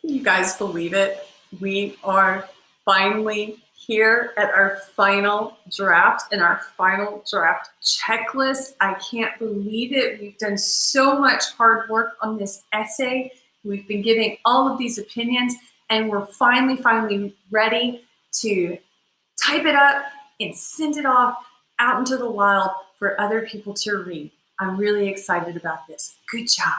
You guys believe it? We are finally here at our final draft and our final draft checklist. I can't believe it. We've done so much hard work on this essay. We've been giving all of these opinions, and we're finally ready to type it up and send it off out into the wild for other people to read. I'm really excited about this. Good job.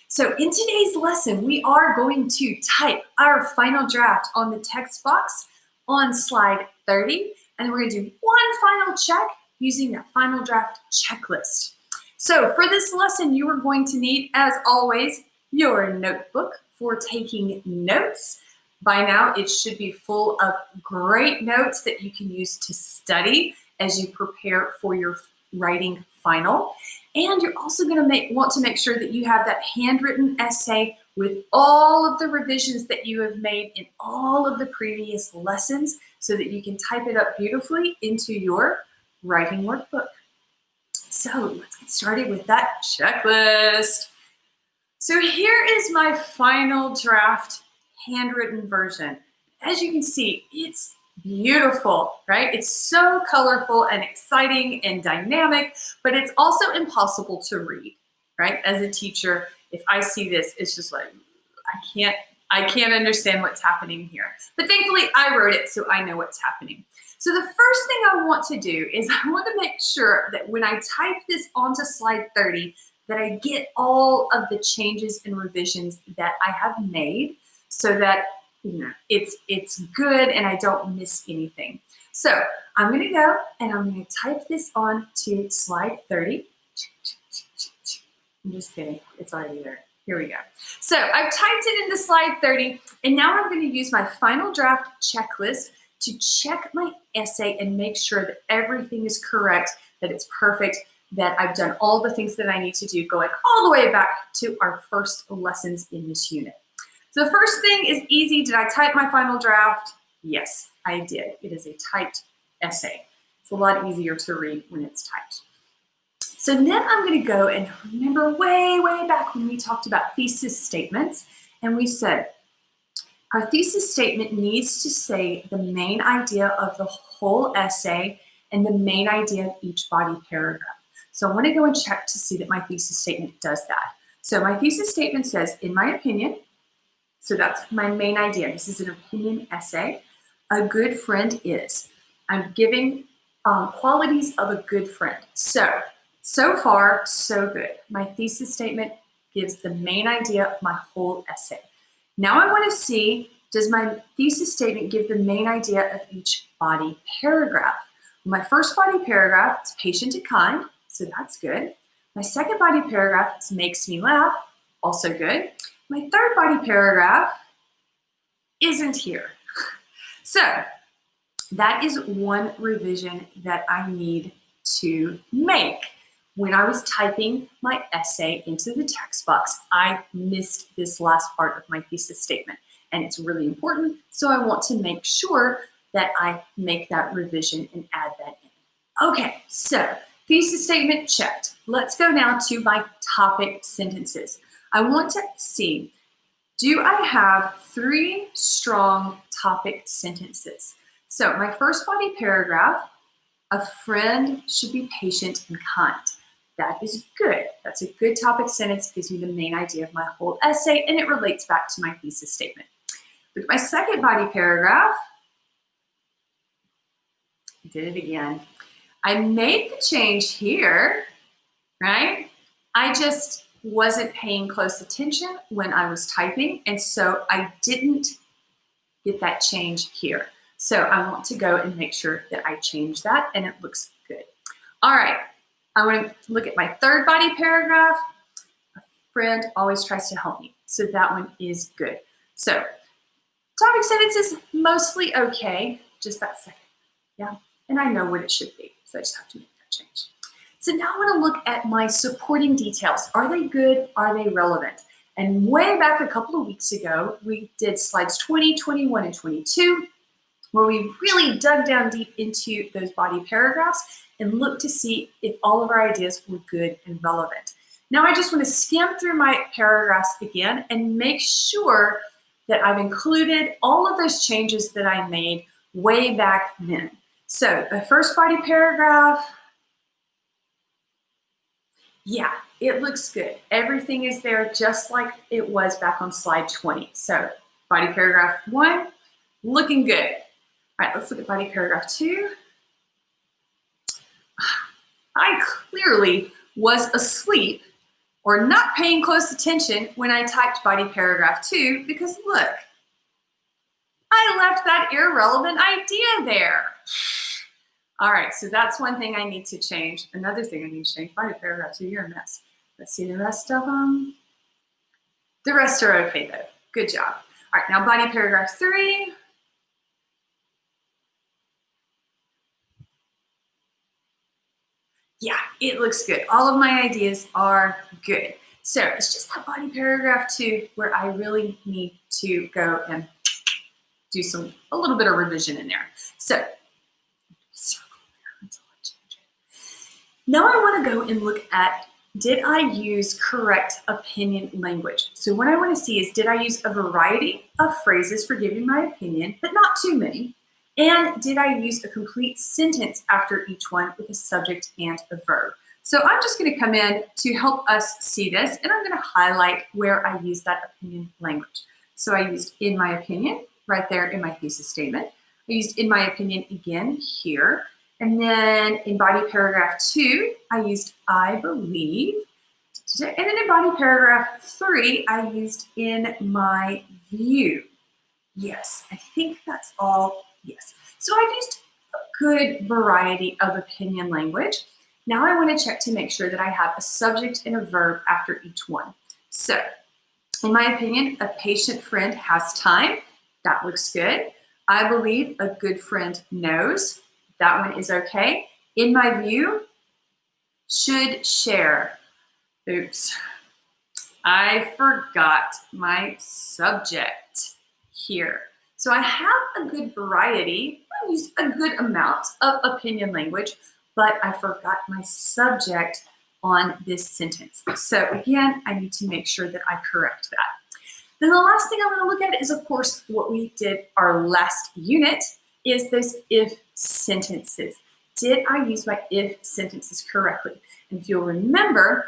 So in today's lesson, we are going to type our final draft on the text box on slide 30, and we're going to do one final check using that final draft checklist. So for this lesson, you are going to need, as always, your notebook for taking notes. By now, it should be full of great notes that you can use to study as you prepare for your writing final. And you're also going to want to make sure that you have that handwritten essay with all of the revisions that you have made in all of the previous lessons so that you can type it up beautifully into your writing workbook. So let's get started with that checklist. So here is my final draft handwritten version. As you can see, it's beautiful, right? It's so colorful and exciting and dynamic, but it's also impossible to read, right? As a teacher, if I see this, it's just like, I can't understand what's happening here. But thankfully, I wrote it, so I know what's happening. So the first thing I want to do is I want to make sure that when I type this onto slide 30, that I get all of the changes and revisions that I have made so that it's good and I don't miss anything. So I'm going to go and I'm going to type this on to slide 30. I'm just kidding. It's already there. Here we go. So I've typed it into slide 30, and now I'm going to use my final draft checklist to check my essay and make sure that everything is correct, that it's perfect, that I've done all the things that I need to do going all the way back to our first lessons in this unit. So the first thing is easy. Did I type my final draft? Yes, I did. It is a typed essay. It's a lot easier to read when it's typed. So then I'm going to go and remember way back when we talked about thesis statements, and we said our thesis statement needs to say the main idea of the whole essay and the main idea of each body paragraph. So I want to go and check to see that my thesis statement does that. So my thesis statement says, in my opinion, so that's my main idea. This is an opinion essay. A good friend is. I'm giving qualities of a good friend. So far, so good. My thesis statement gives the main idea of my whole essay. Now I want to see, does my thesis statement give the main idea of each body paragraph? My first body paragraph is patient and kind, so that's good. My second body paragraph is makes me laugh, also good. My third body paragraph isn't here. So that is one revision that I need to make. When I was typing my essay into the text box, I missed this last part of my thesis statement, and it's really important, so I want to make sure that I make that revision and add that in. Okay, so thesis statement checked. Let's go now to my topic sentences. I want to see, do I have 3 strong topic sentences? So my first body paragraph, a friend should be patient and kind. That is good. That's a good topic sentence, gives me the main idea of my whole essay, and it relates back to my thesis statement. With my second body paragraph, I did it again. I made the change here, right? I just wasn't paying close attention when I was typing, and so I didn't get that change here. So I want to go and make sure that I change that, and it looks good. All right. I want to look at my third body paragraph. A friend always tries to help me. So that one is good. So topic sentences, mostly okay. Just that second. Yeah. And I know what it should be. So I just have to make that change. So now I want to look at my supporting details. Are they good? Are they relevant? And way back a couple of weeks ago, we did slides 20, 21, and 22, where we really dug down deep into those body paragraphs and look to see if all of our ideas were good and relevant. Now I just want to skim through my paragraphs again and make sure that I've included all of those changes that I made way back then. So the first body paragraph, yeah, it looks good. Everything is there just like it was back on slide 20. So body paragraph 1, looking good. All right, let's look at body paragraph 2. I clearly was asleep or not paying close attention when I typed body paragraph 2 because look, I left that irrelevant idea there. All right, so that's one thing I need to change. Another thing I need to change, body paragraph 2, you're a mess. Let's see the rest of them. The rest are okay though, good job. All right, now body paragraph 3. Yeah, it looks good. All of my ideas are good. So it's just that body paragraph 2 where I really need to go and do a little bit of revision in there. So now I want to go and look at, did I use correct opinion language? So what I want to see is, did I use a variety of phrases for giving my opinion, but not too many? And did I use a complete sentence after each one with a subject and a verb? So I'm just going to come in to help us see this, and I'm going to highlight where I use that opinion language. So I used in my opinion right there in my thesis statement. I used in my opinion again here. And then in body paragraph 2, I used I believe. And then in body paragraph 3, I used in my view. Yes, I think that's all. Yes. So I've used a good variety of opinion language. Now I want to check to make sure that I have a subject and a verb after each one. So in my opinion, a patient friend has time. That looks good. I believe a good friend knows. That one is okay. In my view, should share. Oops. I forgot my subject here. So I have a good variety. I used a good amount of opinion language, but I forgot my subject on this sentence. So again, I need to make sure that I correct that. Then the last thing I'm going to look at is, of course, what we did our last unit is those if sentences. Did I use my if sentences correctly? And if you'll remember,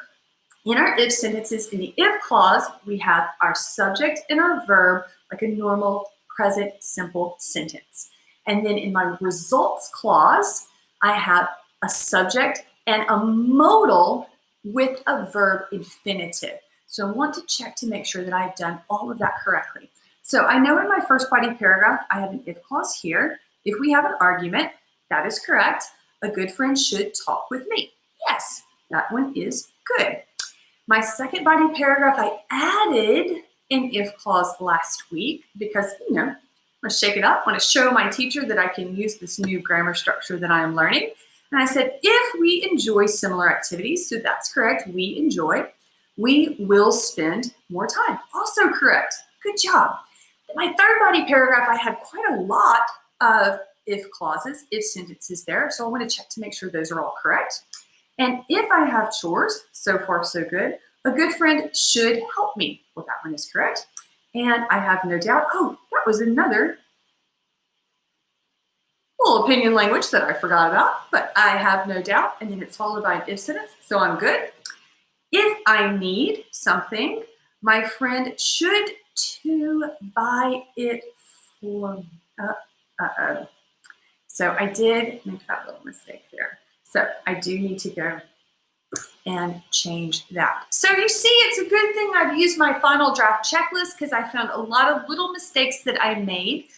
in our if sentences, in the if clause, we have our subject and our verb like a normal present simple sentence. And then in my results clause, I have a subject and a modal with a verb infinitive. So I want to check to make sure that I've done all of that correctly. So I know in my first body paragraph, I have an if clause here. If we have an argument, that is correct. A good friend should talk with me. Yes, that one is good. My second body paragraph, I added an if clause last week because, I want to shake it up. I want to show my teacher that I can use this new grammar structure that I am learning. And I said, if we enjoy similar activities, so that's correct, we enjoy, we will spend more time. Also correct. Good job. My third body paragraph, I had quite a lot of if clauses, if sentences there. So I want to check to make sure those are all correct. And if I have chores, so far so good, a good friend should help me. Well, that one is correct. And I have no doubt, that was another little opinion language that I forgot about, but I have no doubt, and then it's followed by an if sentence, so I'm good. If I need something, my friend should to buy it for me. So I did make that little mistake there. So I do need to go and change that. So you see, it's a good thing I've used my final draft checklist because I found a lot of little mistakes that I made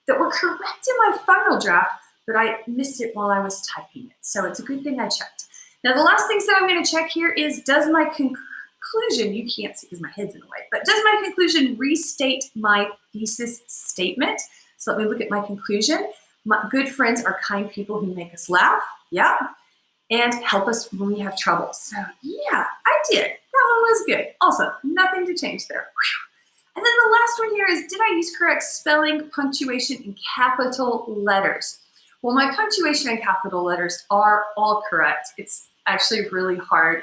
that were correct in my final draft, but I missed it while I was typing it. So it's a good thing I checked. Now the last things that I'm going to check here is, does my conclusion, you can't see because my head's in the way, but does my conclusion restate my thesis statement? So let me look at my conclusion. My good friends are kind people who make us laugh. Yeah. And help us when we have trouble. So yeah, I did. That one was good. Also, nothing to change there. Whew. And then the last one here is, did I use correct spelling, punctuation, and capital letters? Well, my punctuation and capital letters are all correct. It's actually really hard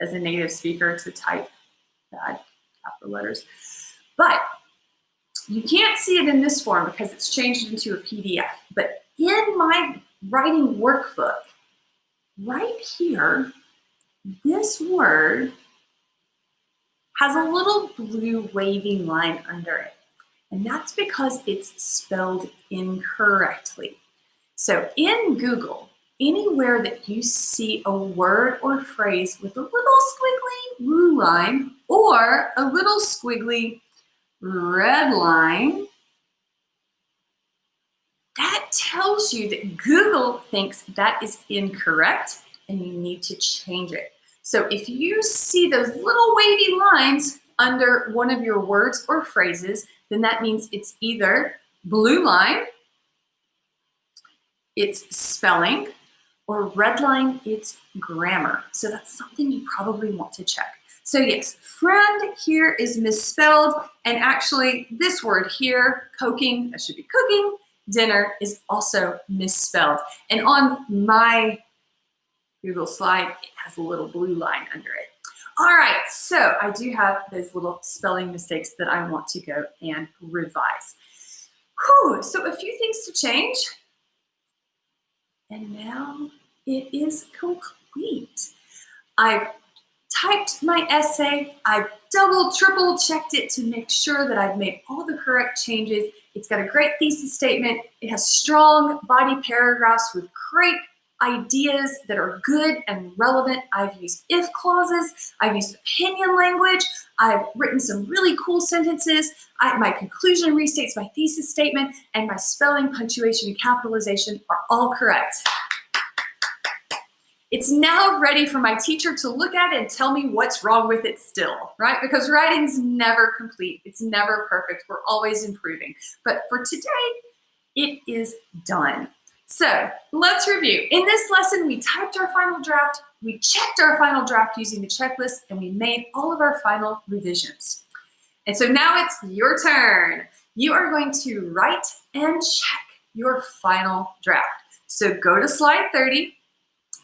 as a native speaker to type bad capital letters. But You can't see it in this form because it's changed into a PDF, but in my writing workbook, right here, this word has a little blue wavy line under it. And that's because it's spelled incorrectly. So in Google, anywhere that you see a word or phrase with a little squiggly blue line or a little squiggly red line, that tells you that Google thinks that is incorrect and you need to change it. So if you see those little wavy lines under one of your words or phrases, then that means it's either blue line, it's spelling, or red line, it's grammar. So that's something you probably want to check. So yes, friend here is misspelled, and actually this word here, coking, that should be cooking, dinner is also misspelled. And on my Google slide, it has a little blue line under it. All right, so I do have those little spelling mistakes that I want to go and revise. Whew, so a few things to change. And now it is complete. I've typed my essay. I've double, triple checked it to make sure that I've made all the correct changes. It's got a great thesis statement. It has strong body paragraphs with great ideas that are good and relevant. I've used if clauses. I've used opinion language. I've written some really cool sentences. My conclusion restates my thesis statement, and my spelling, punctuation, and capitalization are all correct. It's now ready for my teacher to look at it and tell me what's wrong with it still, right? Because writing's never complete. It's never perfect. We're always improving. But for today, it is done. So let's review. In this lesson, we typed our final draft, we checked our final draft using the checklist, and we made all of our final revisions. And so now it's your turn. You are going to write and check your final draft. So go to slide 30,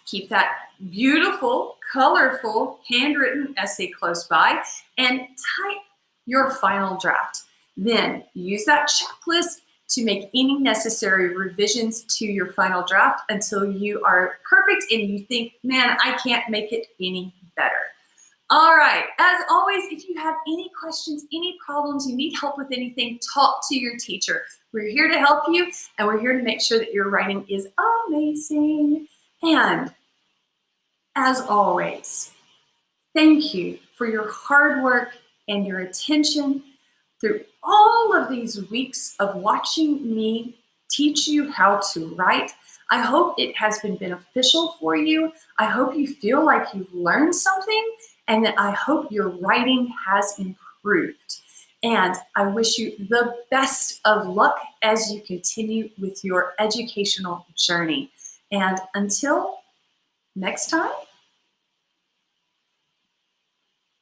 keep that beautiful, colorful, handwritten essay close by, and type your final draft. Then use that checklist to make any necessary revisions to your final draft until you are perfect and you think, man, I can't make it any better. All right, as always, if you have any questions, any problems, you need help with anything, talk to your teacher. We're here to help you, and we're here to make sure that your writing is amazing. And as always, thank you for your hard work and your attention through all of these weeks of watching me teach you how to write. I hope it has been beneficial for you. I hope you feel like you've learned something, and that I hope your writing has improved. And I wish you the best of luck as you continue with your educational journey. And until next time,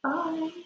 bye.